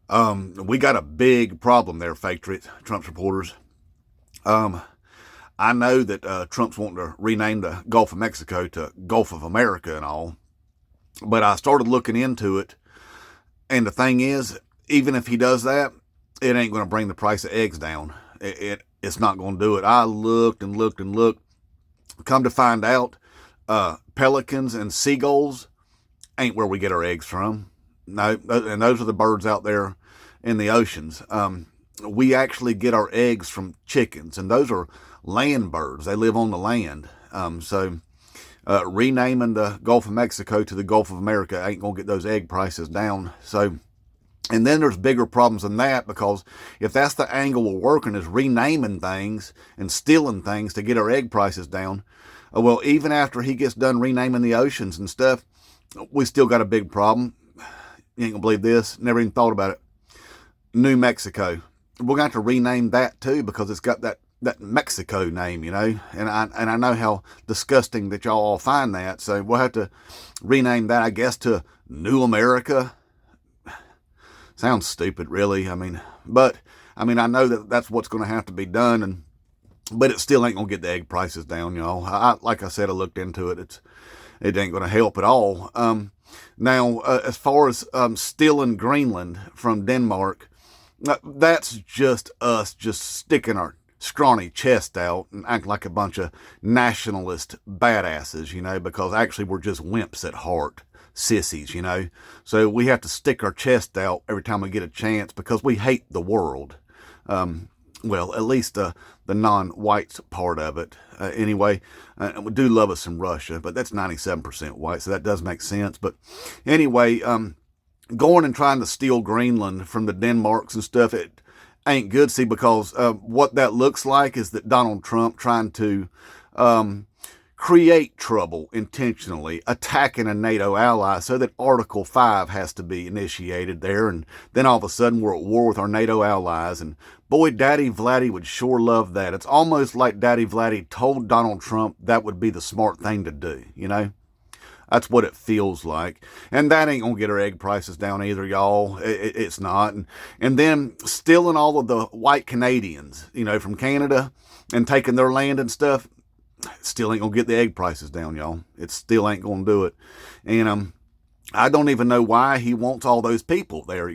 We got a big problem there, Patriot, Trump supporters. Um, I know that Trump's wanting to rename the Gulf of Mexico to Gulf of America and all, but I started looking into it, and the thing is, even if he does that, it ain't going to bring the price of eggs down. It's not going to do it. I looked and looked and looked. Come to find out, pelicans and seagulls ain't where we get our eggs from. No, and those are the birds out there in the oceans. We actually get our eggs from chickens, and those are land birds. They live on the land. Renaming the Gulf of Mexico to the Gulf of America ain't going to get those egg prices down. And then there's bigger problems than that, because if that's the angle we're working, is renaming things and stealing things to get our egg prices down, well, even after he gets done renaming the oceans and stuff, we still got a big problem. You ain't gonna believe this. Never even thought about it. New Mexico. We're going to have to rename that too, because it's got that Mexico name, And I know how disgusting that y'all all find that. So we'll have to rename that, I guess, to New America. Sounds stupid, really. I know that that's what's going to have to be done, but it still ain't going to get the egg prices down, y'all. Like I said, I looked into it. It ain't going to help at all. Now, as far as stealing Greenland from Denmark, that's just us just sticking our scrawny chest out and acting like a bunch of nationalist badasses, because actually we're just wimps at heart. Sissies, So we have to stick our chest out every time we get a chance, because we hate the world. Well, at least the non-whites part of it. Anyway, we do love us some Russia, but that's 97% white, so that does make sense. But anyway, going and trying to steal Greenland from the Denmarks and stuff, it ain't good, see, because what that looks like is that Donald Trump trying to create trouble intentionally, attacking a NATO ally, so that Article 5 has to be initiated there, and then all of a sudden we're at war with our NATO allies. And boy, Daddy Vladdy would sure love that. It's almost like Daddy Vladdy told Donald Trump that would be the smart thing to do, That's what it feels like. And that ain't going to get our egg prices down either, y'all. It's not. And then stealing all of the white Canadians, from Canada, and taking their land and stuff, still ain't gonna get the egg prices down, y'all. It still ain't gonna do it. And I don't even know why he wants all those people there,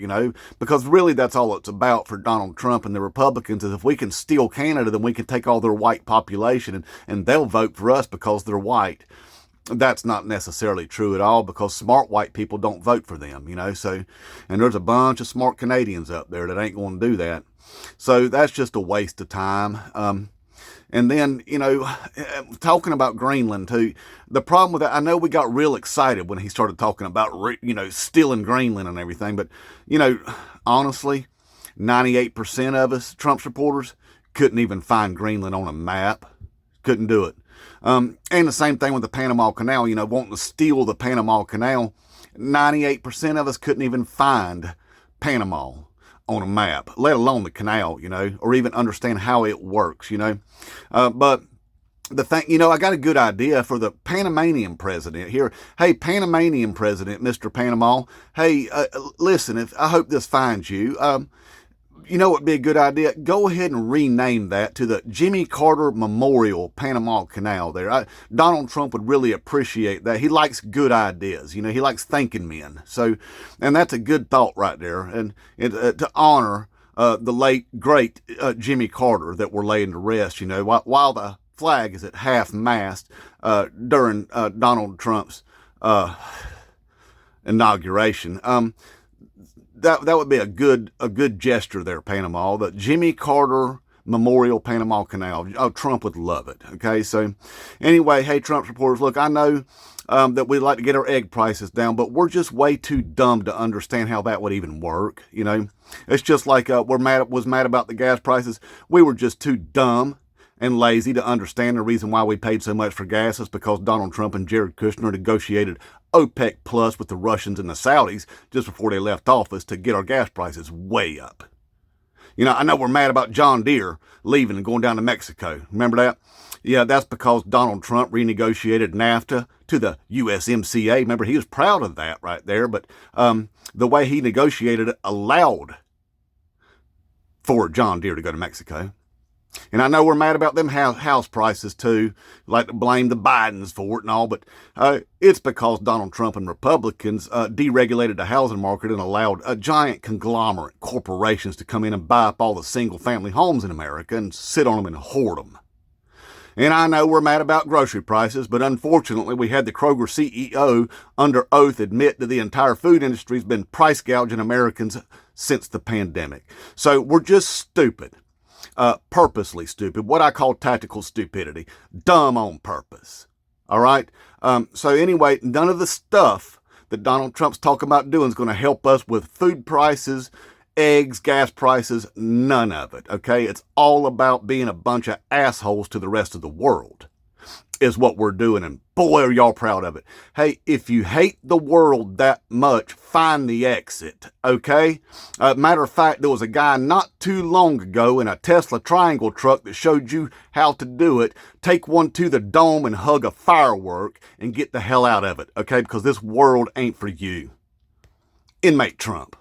because really that's all it's about for Donald Trump and the Republicans, is if we can steal Canada, then we can take all their white population and they'll vote for us because they're white. That's not necessarily true at all, because smart white people don't vote for them, So, and there's a bunch of smart Canadians up there that ain't going to do that. So that's just a waste of time. And then, talking about Greenland too, the problem with that, I know we got real excited when he started talking about, stealing Greenland and everything. But, honestly, 98% of us Trump supporters couldn't even find Greenland on a map. Couldn't do it. And the same thing with the Panama Canal, wanting to steal the Panama Canal. 98% of us couldn't even find Panama on a map, let alone the canal, or even understand how it works, But the thing, I got a good idea for the Panamanian president here. Hey, Panamanian president, Mr. Panama. Hey, listen, I hope this finds you. What would be a good idea? Go ahead and rename that to the Jimmy Carter Memorial Panama Canal there. Donald Trump would really appreciate that. He likes good ideas. He likes thinking men. So, and that's a good thought right there. And to honor the late, great Jimmy Carter that we're laying to rest, while the flag is at half mast during Donald Trump's inauguration. That would be a good gesture there, Panama. The Jimmy Carter Memorial Panama Canal. Oh, Trump would love it. Okay, so anyway, hey, Trump supporters, look, I know that we'd like to get our egg prices down, but we're just way too dumb to understand how that would even work. It's just like was mad about the gas prices. We were just too dumb and lazy to understand the reason why we paid so much for gas is because Donald Trump and Jared Kushner negotiated OPEC Plus with the Russians and the Saudis just before they left office to get our gas prices way up. I know we're mad about John Deere leaving and going down to Mexico. Remember that? Yeah, that's because Donald Trump renegotiated NAFTA to the USMCA. Remember, he was proud of that right there, but the way he negotiated it allowed for John Deere to go to Mexico. And I know we're mad about them house prices too, like to blame the Bidens for it and all, but it's because Donald Trump and Republicans deregulated the housing market and allowed giant conglomerate corporations to come in and buy up all the single-family homes in America and sit on them and hoard them. And I know we're mad about grocery prices, but unfortunately we had the Kroger CEO under oath admit that the entire food industry has been price gouging Americans since the pandemic. So we're just stupid. Purposely stupid, what I call tactical stupidity, dumb on purpose. All right. So anyway, none of the stuff that Donald Trump's talking about doing is going to help us with food prices, eggs, gas prices, none of it. Okay. It's all about being a bunch of assholes to the rest of the world is what we're doing. And boy, are y'all proud of it. Hey, if you hate the world that much, find the exit, okay? Matter of fact, there was a guy not too long ago in a Tesla Triangle truck that showed you how to do it. Take one to the dome and hug a firework and get the hell out of it, okay? Because this world ain't for you. Inmate Trump.